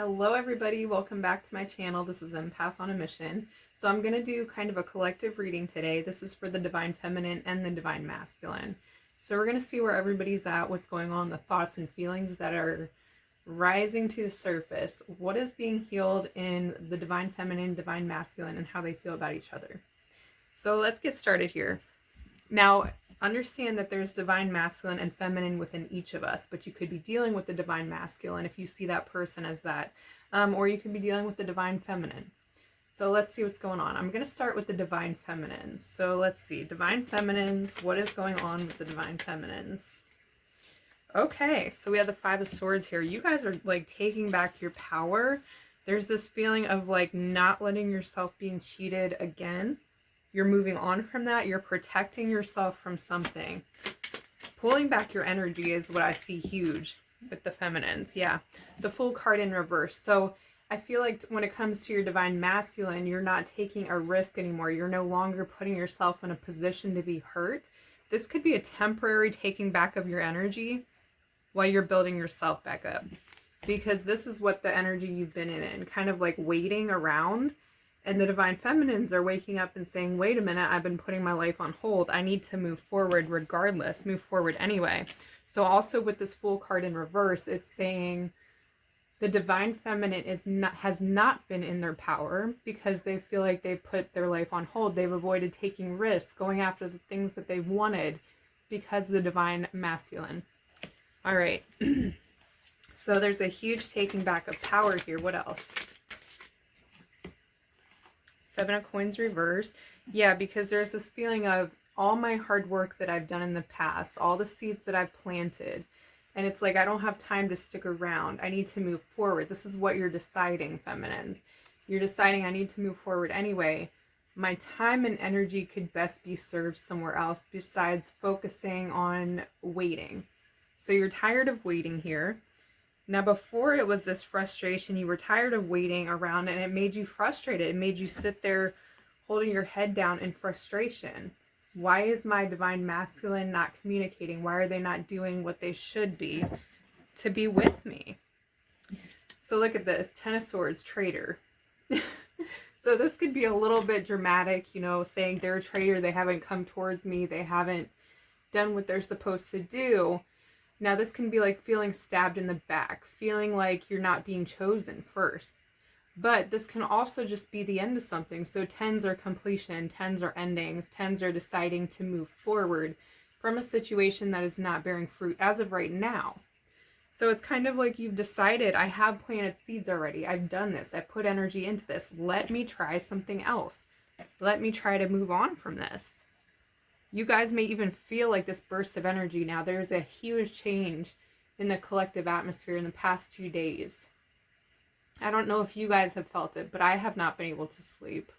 Hello everybody, welcome back to my channel. This is Empath on a Mission. So I'm going to do kind of a collective reading today. This is for the Divine Feminine and the Divine Masculine. So we're going to see where everybody's at, what's going on, the thoughts and feelings that are rising to the surface, what is being healed in the Divine Feminine, Divine Masculine, and how they feel about each other. So let's get started here. Now, understand that there's divine masculine and feminine within each of us, but you could be dealing with the divine masculine if you see that person as that, or you could be dealing with the divine feminine. So let's see what's going on. I'm going to start with the divine feminines. So let's see, divine feminines, what is going on with the divine feminines? Okay, so we have the Five of Swords here. You guys are like taking back your power. There's this feeling of like not letting yourself being cheated again. You're moving on from that. You're protecting yourself from something. Pulling back your energy is what I see huge with the feminines. Yeah, the Fool card in reverse. So I feel like when it comes to your divine masculine, you're not taking a risk anymore. You're no longer putting yourself in a position to be hurt. This could be a temporary taking back of your energy while you're building yourself back up. Because this is what the energy you've been in, kind of like waiting around. And the divine feminines are waking up and saying, wait a minute, I've been putting my life on hold. I need to move forward regardless, move forward anyway. So also with this Fool card in reverse, it's saying the divine feminine has not been in their power because they feel like they've put their life on hold. They've avoided taking risks, going after the things that they've wanted because of the divine masculine. All right. So there's a huge taking back of power here. What else? Seven of Coins reverse. Yeah, because there's this feeling of all my hard work that I've done in the past, all the seeds that I've planted, and it's like I don't have time to stick around. I need to move forward. This is what you're deciding, feminines. You're deciding I need to move forward anyway. My time and energy could best be served somewhere else besides focusing on waiting. So you're tired of waiting here. Now, before it was this frustration, you were tired of waiting around and it made you frustrated. It made you sit there holding your head down in frustration. Why is my divine masculine not communicating? Why are they not doing what they should be to be with me? So look at this, Ten of Swords, traitor. So this could be a little bit dramatic, you know, saying they're a traitor, they haven't come towards me, they haven't done what they're supposed to do. Now, this can be like feeling stabbed in the back, feeling like you're not being chosen first. But this can also just be the end of something. So tens are completion, tens are endings, tens are deciding to move forward from a situation that is not bearing fruit as of right now. So it's kind of like you've decided, I have planted seeds already. I've done this. I put energy into this. Let me try something else. Let me try to move on from this. You guys may even feel like this burst of energy now. There's a huge change in the collective atmosphere in the past 2 days. I don't know if you guys have felt it, but I have not been able to sleep.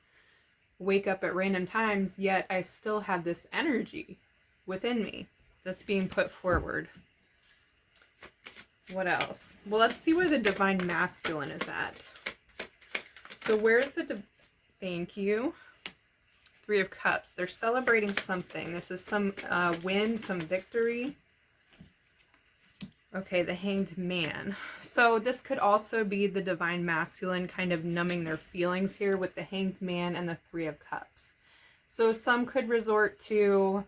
Wake up at random times, yet I still have this energy within me that's being put forward. What else? Well, let's see where the divine masculine is at. So where's the... Thank you. Three of Cups. They're celebrating something. This is some win, some victory. Okay, the Hanged Man. So this could also be the divine masculine kind of numbing their feelings here with the Hanged Man and the Three of Cups. So some could resort to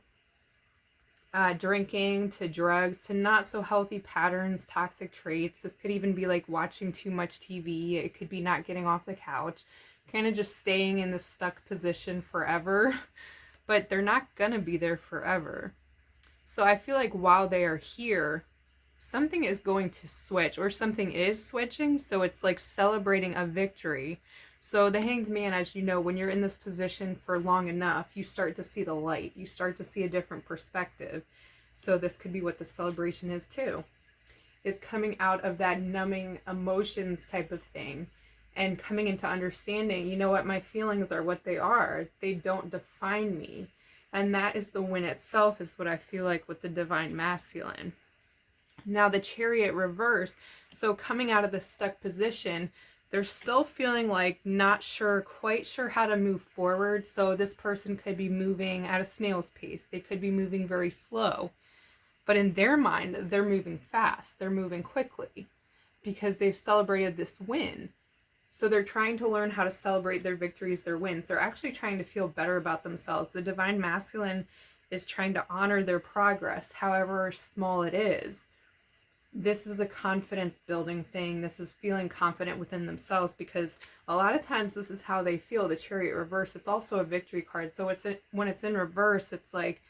drinking, to drugs, to not so healthy patterns, toxic traits. This could even be like watching too much TV. It could be not getting off the couch. Kind of just staying in this stuck position forever, but they're not gonna be there forever. So I feel like while they are here, something is going to switch, or something is switching, so it's like celebrating a victory. So the Hanged Man, as you know, when you're in this position for long enough, you start to see the light, you start to see a different perspective. So this could be what the celebration is too, is coming out of that numbing emotions type of thing and coming into understanding, you know what, my feelings are what they are. They don't define me. And that is the win itself, is what I feel like with the divine masculine. Now the Chariot reverse, so coming out of the stuck position, they're still feeling like not sure, quite sure how to move forward. So this person could be moving at a snail's pace. They could be moving very slow. But in their mind, they're moving fast. They're moving quickly. because they've celebrated this win. So they're trying to learn how to celebrate their victories, their wins. They're actually trying to feel better about themselves. The divine masculine is trying to honor their progress, however small it is. This is a confidence building thing. This is feeling confident within themselves, because a lot of times this is how they feel. The Chariot reverse, it's also a victory card. So when it's in reverse, it's like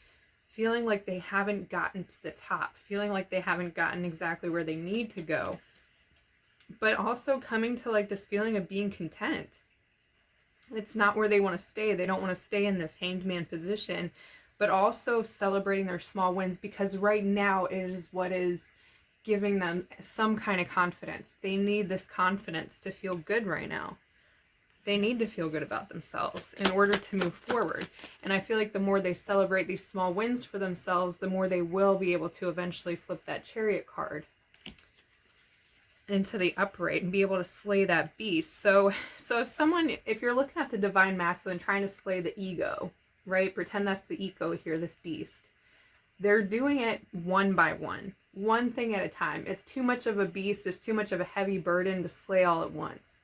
feeling like they haven't gotten to the top, feeling like they haven't gotten exactly where they need to go, but also coming to like this feeling of being content. It's not where they want to stay. They don't want to stay in this hanged man position, but also celebrating their small wins, because right now it is what is giving them some kind of confidence. They need this confidence to feel good right now. They need to feel good about themselves in order to move forward. And I feel like the more they celebrate these small wins for themselves, the more they will be able to eventually flip that Chariot card into the upright and be able to slay that beast. So if you're looking at the divine masculine trying to slay the ego, right? Pretend that's the ego here, this beast. They're doing it one by one thing at a time. It's too much of a beast, it's too much of a heavy burden to slay all at once.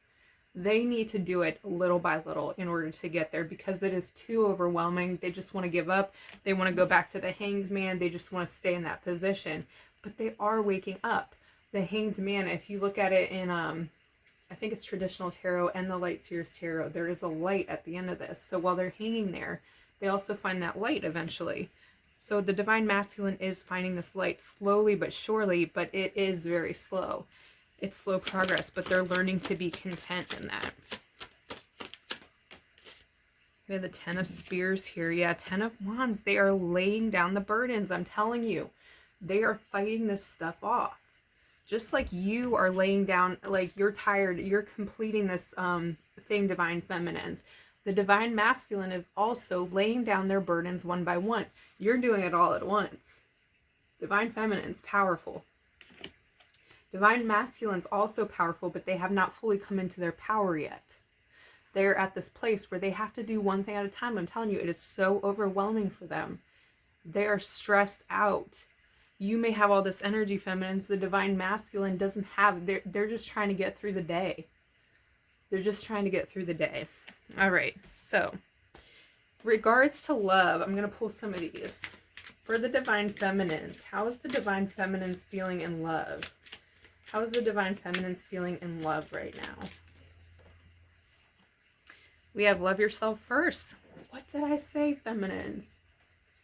They need to do it little by little in order to get there, because it is too overwhelming. They just want to give up. They want to go back to the hanged man. They just want to stay in that position. But they are waking up. The hanged man, if you look at it in, I think it's traditional tarot and the Light Seers tarot, there is a light at the end of this. So while they're hanging there, they also find that light eventually. So the divine masculine is finding this light slowly but surely, but it is very slow. It's slow progress, but they're learning to be content in that. We have the Ten of Spears here. Yeah, Ten of Wands. They are laying down the burdens. I'm telling you, they are fighting this stuff off. Just like you are laying down, like you're tired, you're completing this thing, divine feminines. The divine masculine is also laying down their burdens one by one. You're doing it all at once. Divine feminine's powerful. Divine masculine's also powerful, but they have not fully come into their power yet. They're at this place where they have to do one thing at a time. I'm telling you, it is so overwhelming for them. They are stressed out. You may have all this energy, feminines. The divine masculine doesn't have. They're just trying to get through the day. They're just trying to get through the day. All right, so regards to love, I'm going to pull some of these. For the divine feminines, how is the divine feminines feeling in love? How is the divine feminines feeling in love right now? We have love yourself first. What did I say, feminines?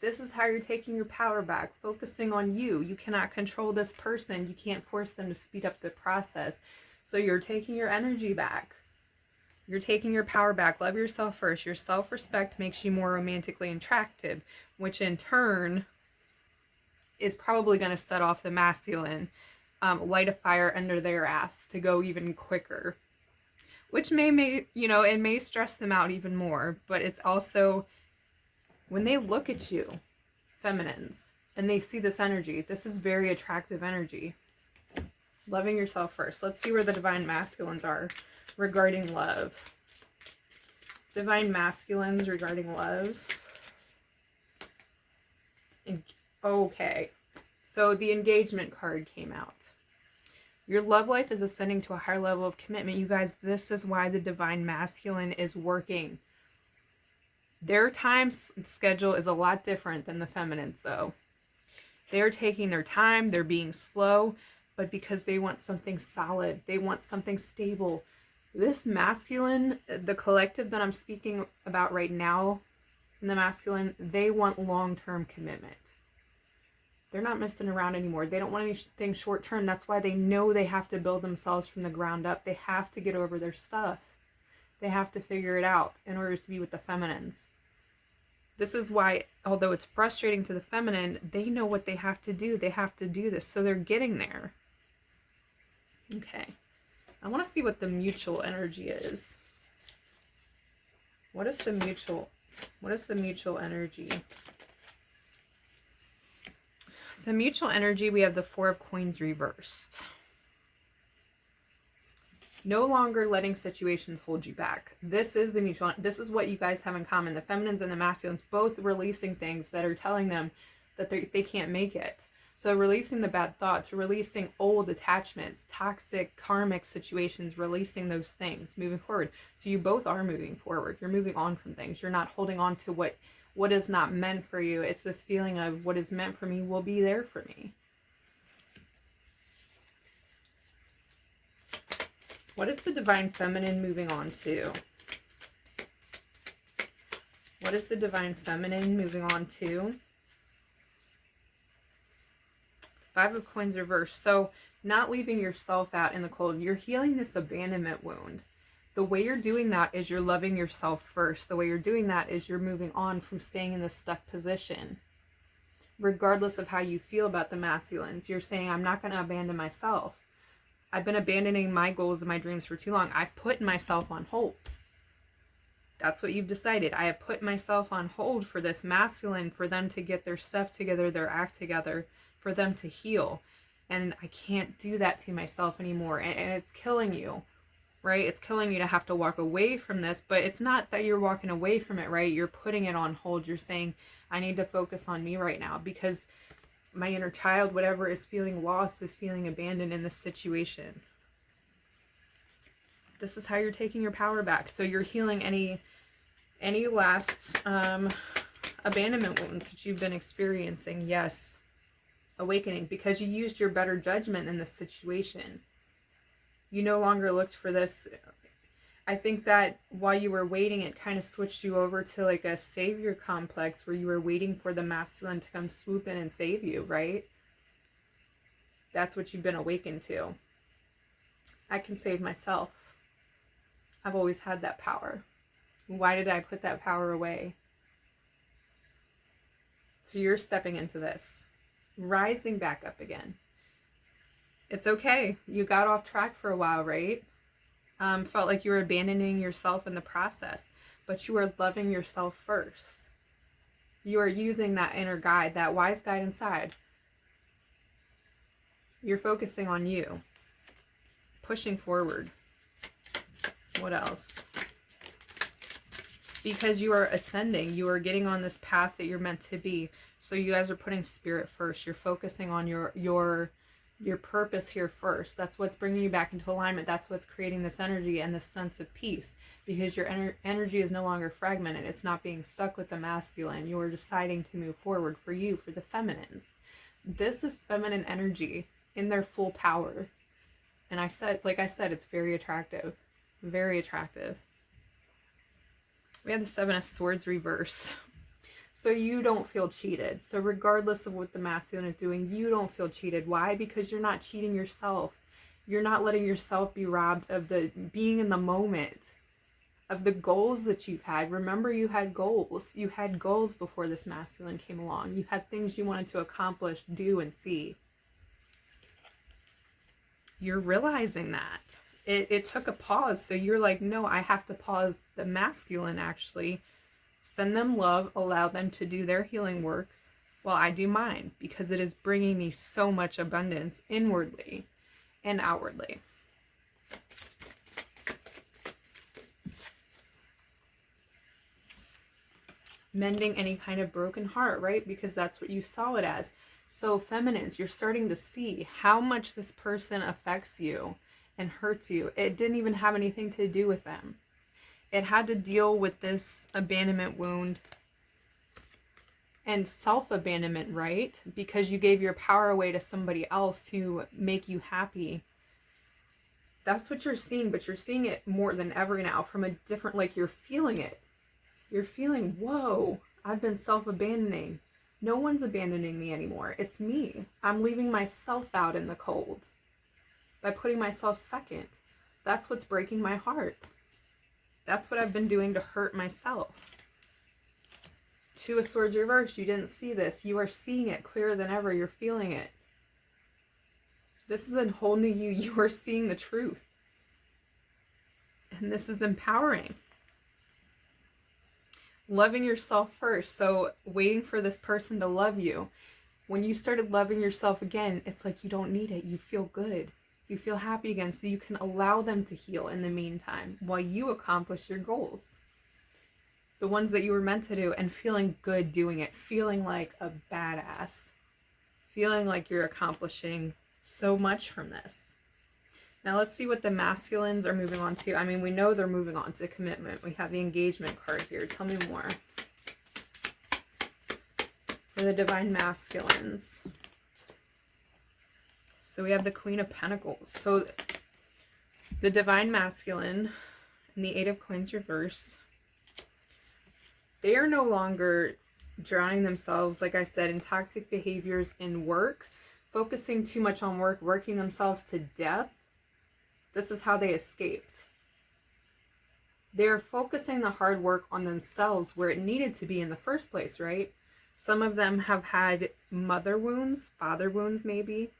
This is how you're taking your power back, focusing on you. You cannot control this person. You can't force them to speed up the process. So you're taking your energy back. You're taking your power back. Love yourself first. Your self-respect makes you more romantically attractive, which in turn is probably going to set off the masculine, light a fire under their ass to go even quicker, which may, you know, it may stress them out even more. But it's also, when they look at you, feminines, and they see this energy, this is very attractive energy. Loving yourself first. Let's see where the divine masculines are regarding love. Divine masculines regarding love. Okay. So the engagement card came out. Your love life is ascending to a higher level of commitment. You guys, this is why the divine masculine is working. Their time schedule is a lot different than the feminines, though. They're taking their time. They're being slow. But because they want something solid, they want something stable. This masculine, the collective that I'm speaking about right now, in the masculine, they want long-term commitment. They're not messing around anymore. They don't want anything short-term. That's why they know they have to build themselves from the ground up. They have to get over their stuff. They have to figure it out in order to be with the feminines. This is why, although it's frustrating to the feminine, they know what they have to do. They have to do this, so they're getting there. Okay, I want to see what the mutual energy is. What is the mutual energy? The mutual energy, we have the Four of Coins reversed. No longer letting situations hold you back. This is the mutual, this is what you guys have in common. The feminines and the masculines both releasing things that are telling them that they can't make it. So releasing the bad thoughts, releasing old attachments, toxic karmic situations, releasing those things, moving forward. So you both are moving forward. You're moving on from things. You're not holding on to what is not meant for you. It's this feeling of what is meant for me will be there for me. What is the Divine Feminine moving on to? What is the Divine Feminine moving on to? Five of Coins reversed. So not leaving yourself out in the cold. You're healing this abandonment wound. The way you're doing that is you're loving yourself first. The way you're doing that is you're moving on from staying in this stuck position. Regardless of how you feel about the masculines, you're saying, I'm not going to abandon myself. I've been abandoning my goals and my dreams for too long. I've put myself on hold. That's what you've decided. I have put myself on hold for this masculine, for them to get their stuff together, their act together, for them to heal. And I can't do that to myself anymore. And it's killing you, right? It's killing you to have to walk away from this, but it's not that you're walking away from it, right? You're putting it on hold. You're saying, I need to focus on me right now because my inner child, whatever is feeling lost, is feeling abandoned in this situation. This is how you're taking your power back. So you're healing any last abandonment wounds that you've been experiencing. Yes. Awakening, because you used your better judgment in this situation. You no longer looked for this. I think that while you were waiting, it kind of switched you over to like a savior complex where you were waiting for the masculine to come swoop in and save you, right? That's what you've been awakened to. I can save myself. I've always had that power. Why did I put that power away? So you're stepping into this. Rising back up again. It's okay. You got off track for a while, right? Felt like you were abandoning yourself in the process, but you are loving yourself first. You are using that inner guide, that wise guide inside. You're focusing on you, pushing forward. What else? Because you are ascending, you are getting on this path that you're meant to be. So you guys are putting spirit first. You're focusing on your purpose here first. That's what's bringing you back into alignment. That's what's creating this energy and this sense of peace, because your energy is no longer fragmented. It's not being stuck with the masculine. You're deciding to move forward for you, for the feminines. This is feminine energy in their full power. And like I said, it's very attractive. Very attractive. We have the Seven of Swords reverse. So you don't feel cheated. So regardless of what the masculine is doing, you don't feel cheated. Why? Because you're not cheating yourself. You're not letting yourself be robbed of the being in the moment, of the goals that you've had. Remember, you had goals. You had goals before this masculine came along. You had things you wanted to accomplish, do, and see. You're realizing that. It took a pause. So you're like, no, I have to pause the masculine, actually. Send them love, allow them to do their healing work while I do mine, because it is bringing me so much abundance inwardly and outwardly. Mending any kind of broken heart, right? Because that's what you saw it as. So feminines, you're starting to see how much this person affects you and hurts you. It didn't even have anything to do with them. It had to deal with this abandonment wound and self-abandonment, right? Because you gave your power away to somebody else to make you happy. That's what you're seeing, but you're seeing it more than ever now from a different, like you're feeling it. You're feeling, whoa, I've been self-abandoning. No one's abandoning me anymore. It's me. I'm leaving myself out in the cold by putting myself second. That's what's breaking my heart. That's what I've been doing to hurt myself. Two of Swords reversed. You didn't see this. You are seeing it clearer than ever. You're feeling it. This is a whole new you. You are seeing the truth. And this is empowering. Loving yourself first. So waiting for this person to love you. When you started loving yourself again, it's like you don't need it. You feel good. You feel happy again, so you can allow them to heal in the meantime while you accomplish your goals. The ones that you were meant to do, and feeling good doing it. Feeling like a badass. feeling like you're accomplishing so much from this. Now let's see what the masculines are moving on to. I mean, we know they're moving on to commitment. We have the engagement card here. Tell me more. For the divine masculines. So we have the Queen of Pentacles. So the divine masculine and the Eight of Coins reversed. They are no longer drowning themselves, like I said, in toxic behaviors in work, focusing too much on work, working themselves to death. This is how they escaped. They're focusing the hard work on themselves where it needed to be in the first place, right? Some of them have had mother wounds, father wounds maybe,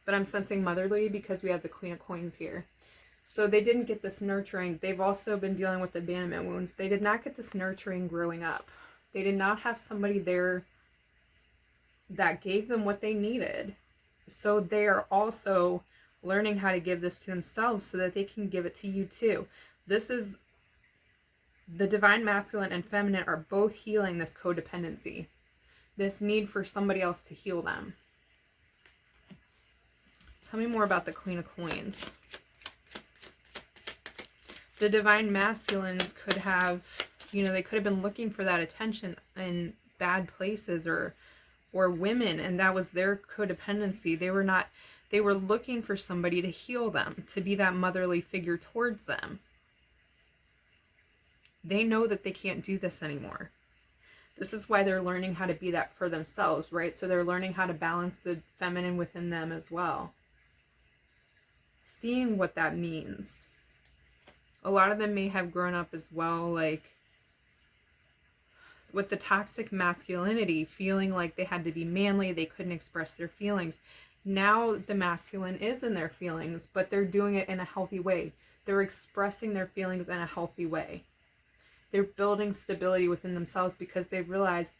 but I'm sensing motherly because we have the Queen of Coins here. So they didn't get this nurturing. They've also been dealing with abandonment wounds. They did not get this nurturing growing up. They did not have somebody there that gave them what they needed. So they are also learning how to give this to themselves so that they can give it to you too. This is the divine masculine and feminine are both healing this codependency, this need for somebody else to heal them. Tell me more about the Queen of Coins. The divine masculines could have, they could have been looking for that attention in bad places or women, and that was their codependency. They were looking for somebody to heal them, to be that motherly figure towards them. They know that they can't do this anymore. This is why they're learning how to be that for themselves, right? So they're learning how to balance the feminine within them as well. Seeing what that means. A lot of them may have grown up as well, like with the toxic masculinity, feeling like they had to be manly, they couldn't express their feelings. Now the masculine is in their feelings, but they're doing it in a healthy way. They're expressing their feelings in a healthy way. They're building stability within themselves because they realize,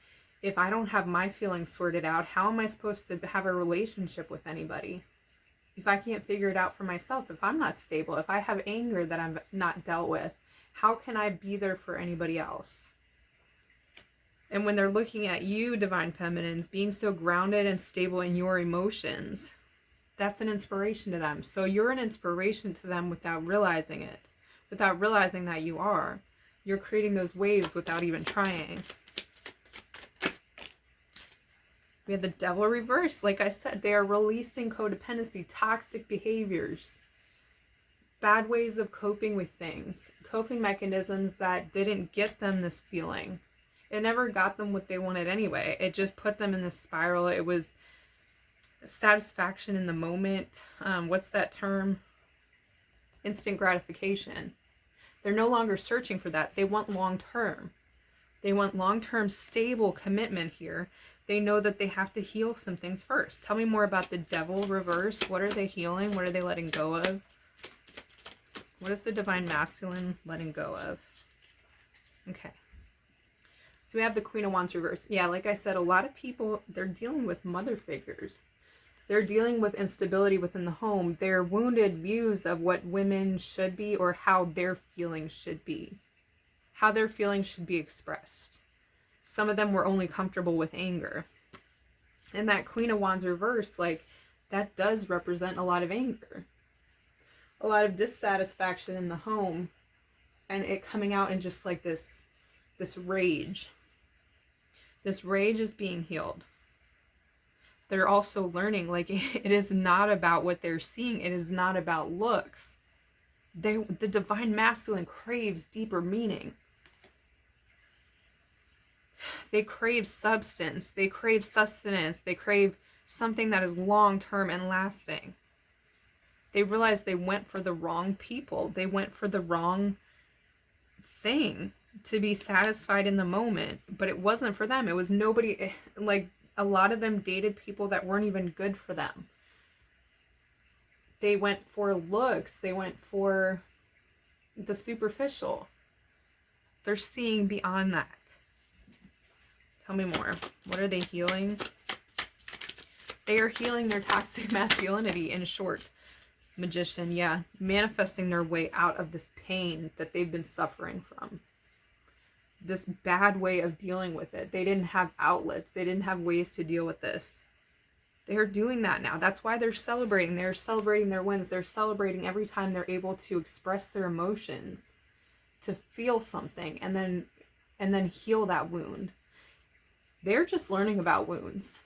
if I don't have my feelings sorted out, how am I supposed to have a relationship with anybody? If I can't figure it out for myself, if I'm not stable, if I have anger that I'm not dealt with, how can I be there for anybody else? And when they're looking at you, divine feminines, being so grounded and stable in your emotions, that's an inspiration to them. So you're an inspiration to them without realizing it, without realizing that you are. You're creating those waves without even trying. We have the Devil reversed. Like I said, they are releasing codependency, toxic behaviors, bad ways of coping with things, coping mechanisms that didn't get them this feeling. It never got them what they wanted anyway. It just put them in this spiral. It was satisfaction in the moment. What's that term? Instant gratification. They're no longer searching for that. They want long-term. They want long-term stable commitment here. They know that they have to heal some things first. Tell me more about the Devil reverse. What are they healing? What are they letting go of? What is the divine masculine letting go of? Okay. So we have the Queen of Wands reverse. Yeah, like I said, a lot of people, they're dealing with mother figures. They're dealing with instability within the home. Their wounded views of what women should be or how their feelings should be. How their feelings should be expressed. Some of them were only comfortable with anger. And that Queen of Wands reverse, like, that does represent a lot of anger. A lot of dissatisfaction in the home. And it coming out in just like this rage. This rage is being healed. They're also learning, like, it is not about what they're seeing. It is not about looks. The divine masculine craves deeper meaning. They crave substance. They crave sustenance. They crave something that is long-term and lasting. They realize they went for the wrong people. They went for the wrong thing to be satisfied in the moment. But it wasn't for them. It was nobody. Like, a lot of them dated people that weren't even good for them. They went for looks. They went for the superficial. They're seeing beyond that. Tell me more. What are they healing? They are healing their toxic masculinity, in short. Magician, yeah. Manifesting their way out of this pain that they've been suffering from. This bad way of dealing with it. They didn't have outlets. They didn't have ways to deal with this. They're doing that now. That's why they're celebrating. They're celebrating their wins. They're celebrating every time they're able to express their emotions, to feel something, and then heal that wound. They're just learning about wounds,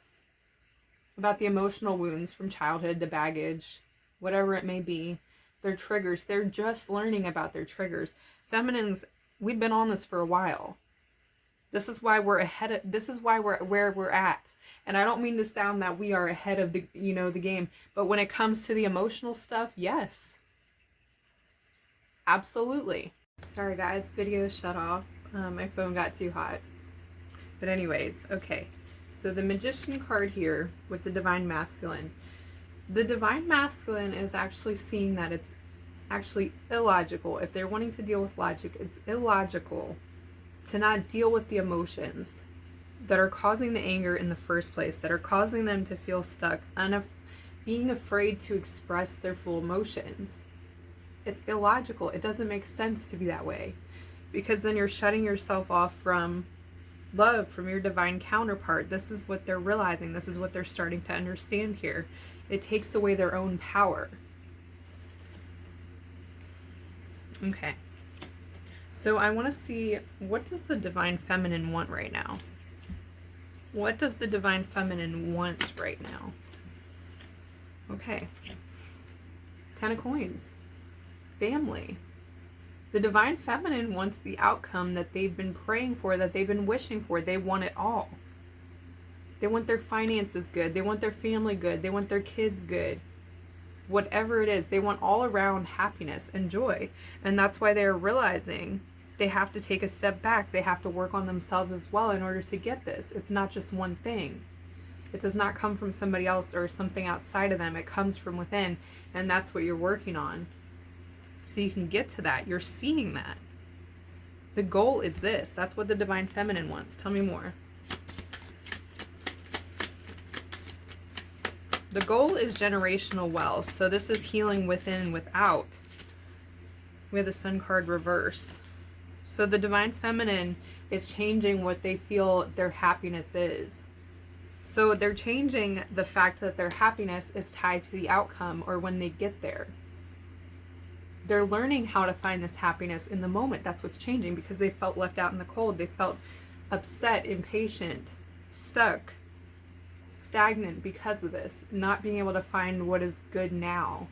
about the emotional wounds from childhood, the baggage, whatever it may be, their triggers. They're just learning about their triggers. Feminines, we've been on this for a while. This is why we're where we're at. And I don't mean to sound that we are ahead of the game, but when it comes to the emotional stuff, yes. Absolutely. Sorry guys, video shut off. My phone got too hot. But anyways, okay. So the Magician card here with the Divine Masculine. The Divine Masculine is actually seeing that it's actually illogical. If they're wanting to deal with logic, it's illogical to not deal with the emotions that are causing the anger in the first place, that are causing them to feel stuck, being afraid to express their full emotions. It's illogical. It doesn't make sense to be that way, because then you're shutting yourself off from love, from your divine counterpart. This is what they're realizing. This is what they're starting to understand here. It takes away their own power. Okay. So I want to see, what does the Divine Feminine want right now? What does the Divine Feminine want right now? Okay. 10 of Coins. Family. The Divine Feminine wants the outcome that they've been praying for, that they've been wishing for. They want it all. They want their finances good. They want their family good. They want their kids good. Whatever it is, they want all around happiness and joy. And that's why they're realizing they have to take a step back. They have to work on themselves as well in order to get this. It's not just one thing. It does not come from somebody else or something outside of them. It comes from within. And that's what you're working on. So you can get to that. You're seeing that. The goal is this. That's what the Divine Feminine wants. Tell me more. The goal is generational wealth. So this is healing within and without. We have the Sun card reverse. So the Divine Feminine is changing what they feel their happiness is. So they're changing the fact that their happiness is tied to the outcome or when they get there. They're learning how to find this happiness in the moment. That's what's changing, because they felt left out in the cold. They felt upset, impatient, stuck, stagnant because of this, not being able to find what is good now,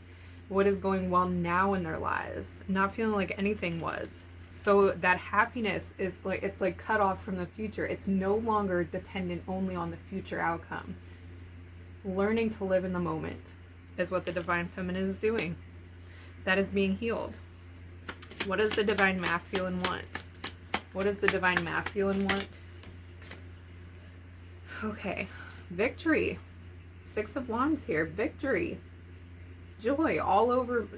what is going well now in their lives, not feeling like anything was. So that happiness is like, it's like cut off from the future. It's no longer dependent only on the future outcome. Learning to live in the moment is what the Divine Feminine is doing. That is being healed. What does the Divine Masculine want? What does the Divine Masculine want? Okay. Victory. 6 of Wands here. Victory. Joy all over,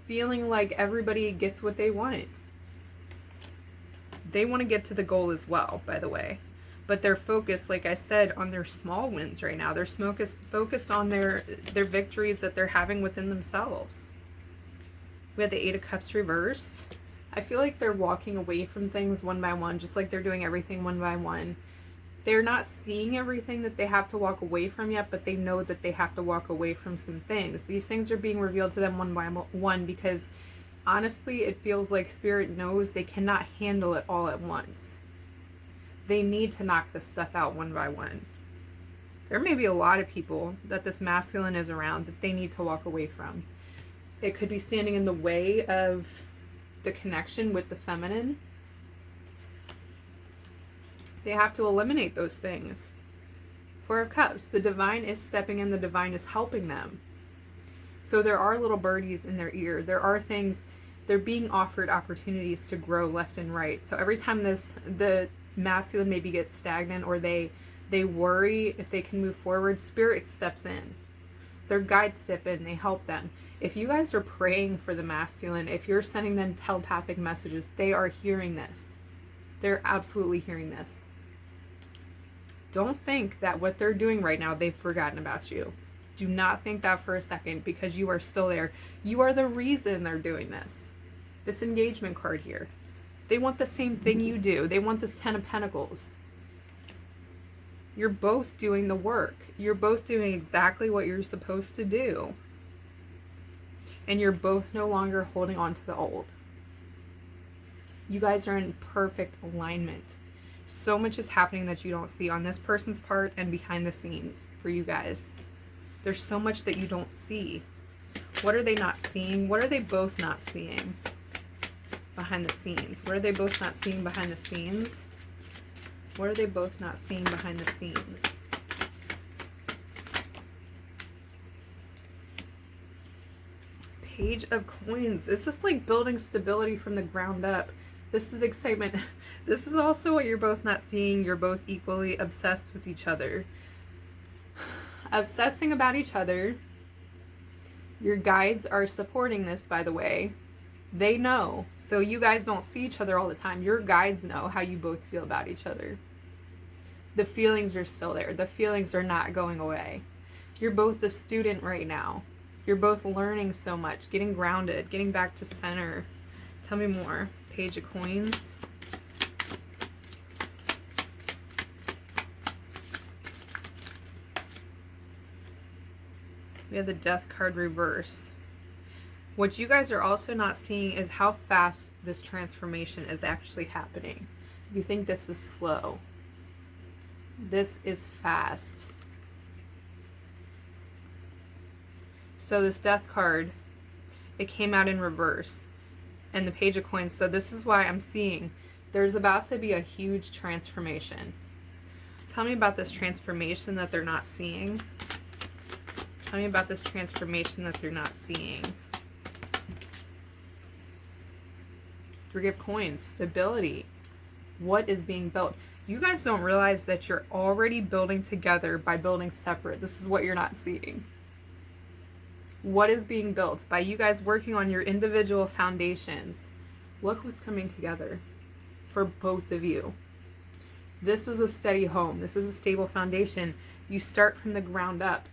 feeling like everybody gets what they want. They want to get to the goal as well, by the way. But they're focused, like I said, on their small wins right now. They're focused on their victories that they're having within themselves. We have the 8 of Cups reverse. I feel like they're walking away from things one by one, just like they're doing everything one by one. They're not seeing everything that they have to walk away from yet, but they know that they have to walk away from some things. These things are being revealed to them one by one because honestly, it feels like Spirit knows they cannot handle it all at once. They need to knock this stuff out one by one. There may be a lot of people that this masculine is around that they need to walk away from. It could be standing in the way of the connection with the feminine. They have to eliminate those things. 4 of Cups. The divine is stepping in. The divine is helping them. So there are little birdies in their ear. There are things, they're being offered opportunities to grow left and right. So every time the masculine maybe gets stagnant or they worry if they can move forward, Spirit steps in. Their guides step in. They help them. If you guys are praying for the masculine, if you're sending them telepathic messages, they are hearing this. They're absolutely hearing this. Don't think that what they're doing right now, they've forgotten about you. Do not think that for a second, because you are still there. You are the reason they're doing this. This Engagement card here. They want the same thing you do. They want this 10 of Pentacles. You're both doing the work. You're both doing exactly what you're supposed to do. And you're both no longer holding on to the old. You guys are in perfect alignment. So much is happening that you don't see on this person's part and behind the scenes for you guys. There's so much that you don't see. What are they not seeing? What are they both not seeing behind the scenes? What are they both not seeing behind the scenes? What are they both not seeing behind the scenes? Page of Coins. This is like building stability from the ground up. This is excitement. This is also what you're both not seeing. You're both equally obsessed with each other. Obsessing about each other. Your guides are supporting this, by the way. They know. So you guys don't see each other all the time. Your guides know how you both feel about each other. The feelings are still there. The feelings are not going away. You're both the student right now. You're both learning so much, getting grounded, getting back to center. Tell me more. Page of Coins. We have the Death card reverse. What you guys are also not seeing is how fast this transformation is actually happening. You think this is slow. This is fast. So this Death card, it came out in reverse. And the Page of Coins. So this is why I'm seeing there's about to be a huge transformation. Tell me about this transformation that they're not seeing. Tell me about this transformation that they're not seeing. Three of Coins. Stability. What is being built? You guys don't realize that you're already building together by building separate. This is what you're not seeing. What is being built by you guys working on your individual foundations? Look what's coming together for both of you. This is a steady home. This is a stable foundation. You start from the ground up.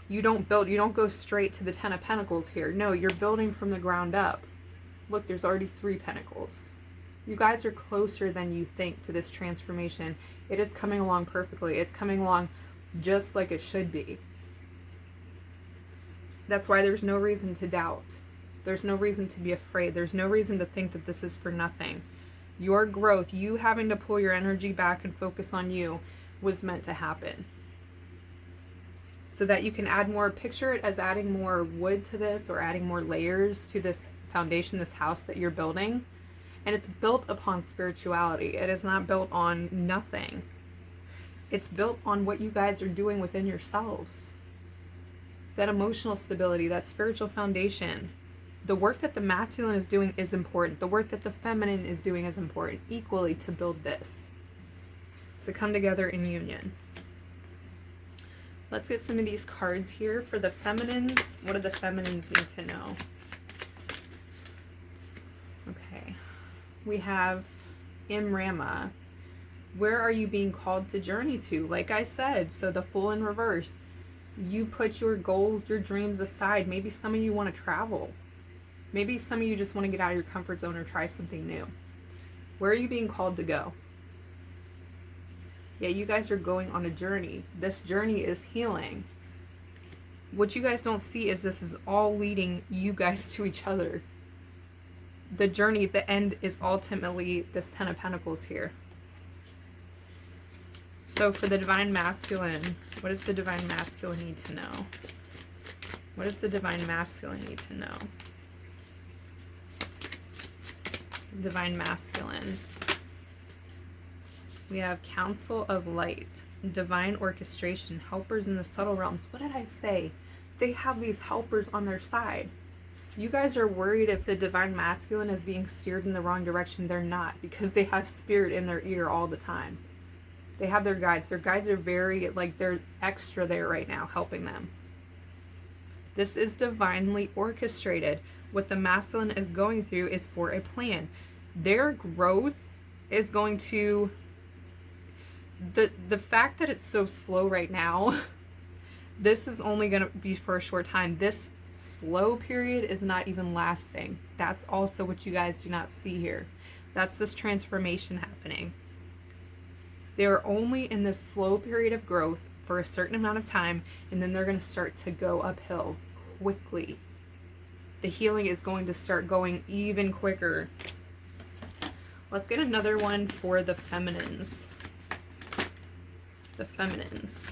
You don't go straight to the Ten of Pentacles here. No, you're building from the ground up. Look, there's already 3 Pentacles. You guys are closer than you think to this transformation. It is coming along perfectly. It's coming along just like it should be. That's why there's no reason to doubt. There's no reason to be afraid. There's no reason to think that this is for nothing. Your growth, you having to pull your energy back and focus on you, was meant to happen. So that you can add more, picture it as adding more wood to this or adding more layers to this foundation, this house that you're building. And it's built upon spirituality. It is not built on nothing. It's built on what you guys are doing within yourselves. That emotional stability, that spiritual foundation. The work that the masculine is doing is important. The work that the feminine is doing is important equally to build this. To come together in union. Let's get some of these cards here for the feminines. What do the feminines need to know? Okay. We have Imrama. Where are you being called to journey to? Like I said, so the Fool in reverse. You put your goals, your dreams aside. Maybe some of you want to travel. Maybe some of you just want to get out of your comfort zone or try something new. Where are you being called to go? Yeah, you guys are going on a journey. This journey is healing. What you guys don't see is this is all leading you guys to each other. The journey, the end is ultimately this Ten of Pentacles here. So for the Divine Masculine, what does the Divine Masculine need to know? What does the Divine Masculine need to know? Divine Masculine. We have Council of Light, Divine Orchestration, Helpers in the Subtle Realms. What did I say? They have these helpers on their side. You guys are worried if the Divine Masculine is being steered in the wrong direction. They're not, because they have spirit in their ear all the time. They have their guides. Their guides are very, like, they're extra there right now, helping them. This is divinely orchestrated. What the masculine is going through is for a plan. Their growth is going to... The fact that it's so slow right now, this is only going to be for a short time. This slow period is not even lasting. That's also what you guys do not see here. That's this transformation happening. They are only in this slow period of growth for a certain amount of time, and then they're going to start to go uphill quickly. The healing is going to start going even quicker. Let's get another one for the feminines. The feminines.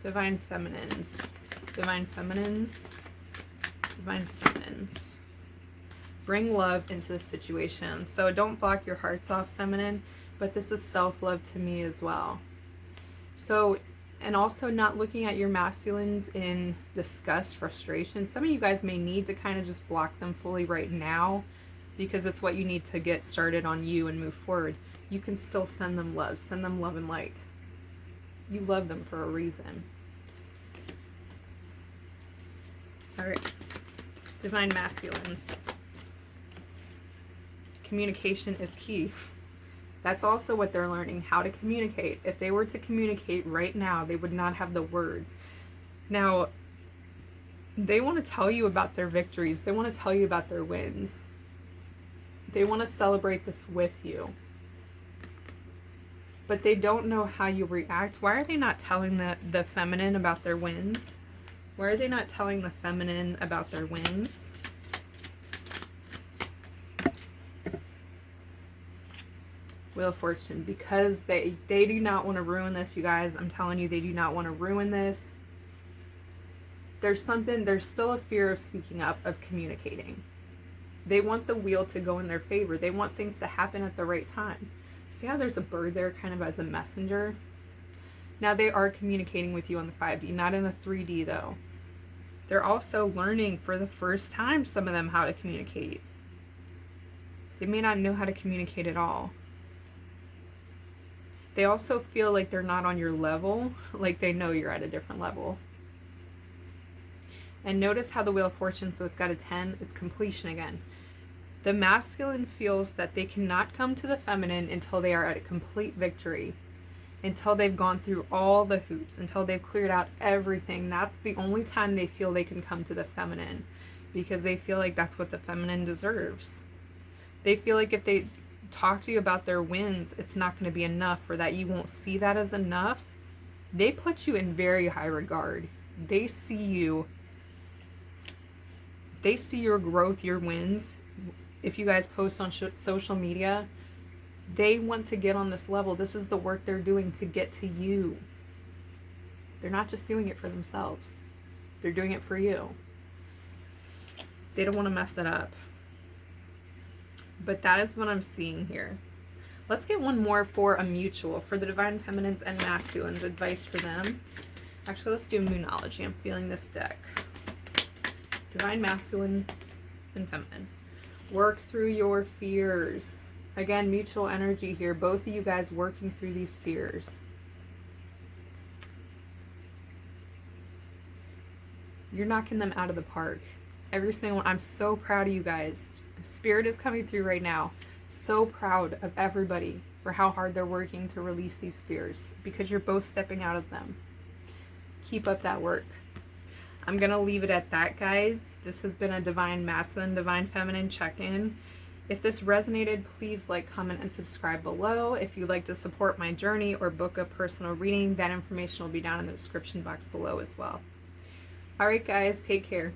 Divine feminines. Divine feminines. Divine feminines. Bring love into the situation. So don't block your hearts off, feminine, but this is self-love to me as well. So, and also not looking at your masculines in disgust, frustration. Some of you guys may need to kind of just block them fully right now because it's what you need to get started on you and move forward. You can still send them love and light. You love them for a reason. All right, divine masculines. Communication is key. That's also what they're learning, how to communicate. If they were to communicate right now, they would not have the words. Now, they want to tell you about their victories. They want to tell you about their wins. They want to celebrate this with you. But they don't know how you react. Why are they not telling the feminine about their wins? Why are they not telling the feminine about their wins? Wheel of Fortune, because they do not want to ruin this, you guys. I'm telling you, they do not want to ruin this. There's still a fear of speaking up, of communicating. They want the wheel to go in their favor. They want things to happen at the right time. See how there's a bird there kind of as a messenger? Now they are communicating with you on the 5D, not in the 3D though. They're also learning for the first time, some of them, how to communicate. They may not know how to communicate at all. They also feel like they're not on your level, like they know you're at a different level. And notice how the Wheel of Fortune, so it's got a 10, it's completion again. The masculine feels that they cannot come to the feminine until they are at a complete victory, until they've gone through all the hoops, until they've cleared out everything. That's the only time they feel they can come to the feminine, because they feel like that's what the feminine deserves. They feel like if they talk to you about their wins, it's not going to be enough, or that you won't see that as enough. They put you in very high regard. They see you. They see your growth, your wins. If you guys post on social media, they want to get on this level. This is the work they're doing to get to you. They're not just doing it for themselves. They're doing it for you. They don't want to mess that up. But that is what I'm seeing here. Let's get one more for a mutual, for the divine feminines and masculines, advice for them. Actually, let's do Moonology. I'm feeling this deck. Divine masculine and feminine. Work through your fears. Again, mutual energy here. Both of you guys working through these fears. You're knocking them out of the park. Every single one. I'm so proud of you guys. Spirit is coming through right now. So proud of everybody for how hard they're working to release these fears, because you're both stepping out of them. Keep up that work. I'm going to leave it at that, guys. This has been a Divine Masculine, Divine Feminine check-in. If this resonated, please like, comment, and subscribe below. If you'd like to support my journey or book a personal reading, that information will be down in the description box below as well. All right, guys, take care.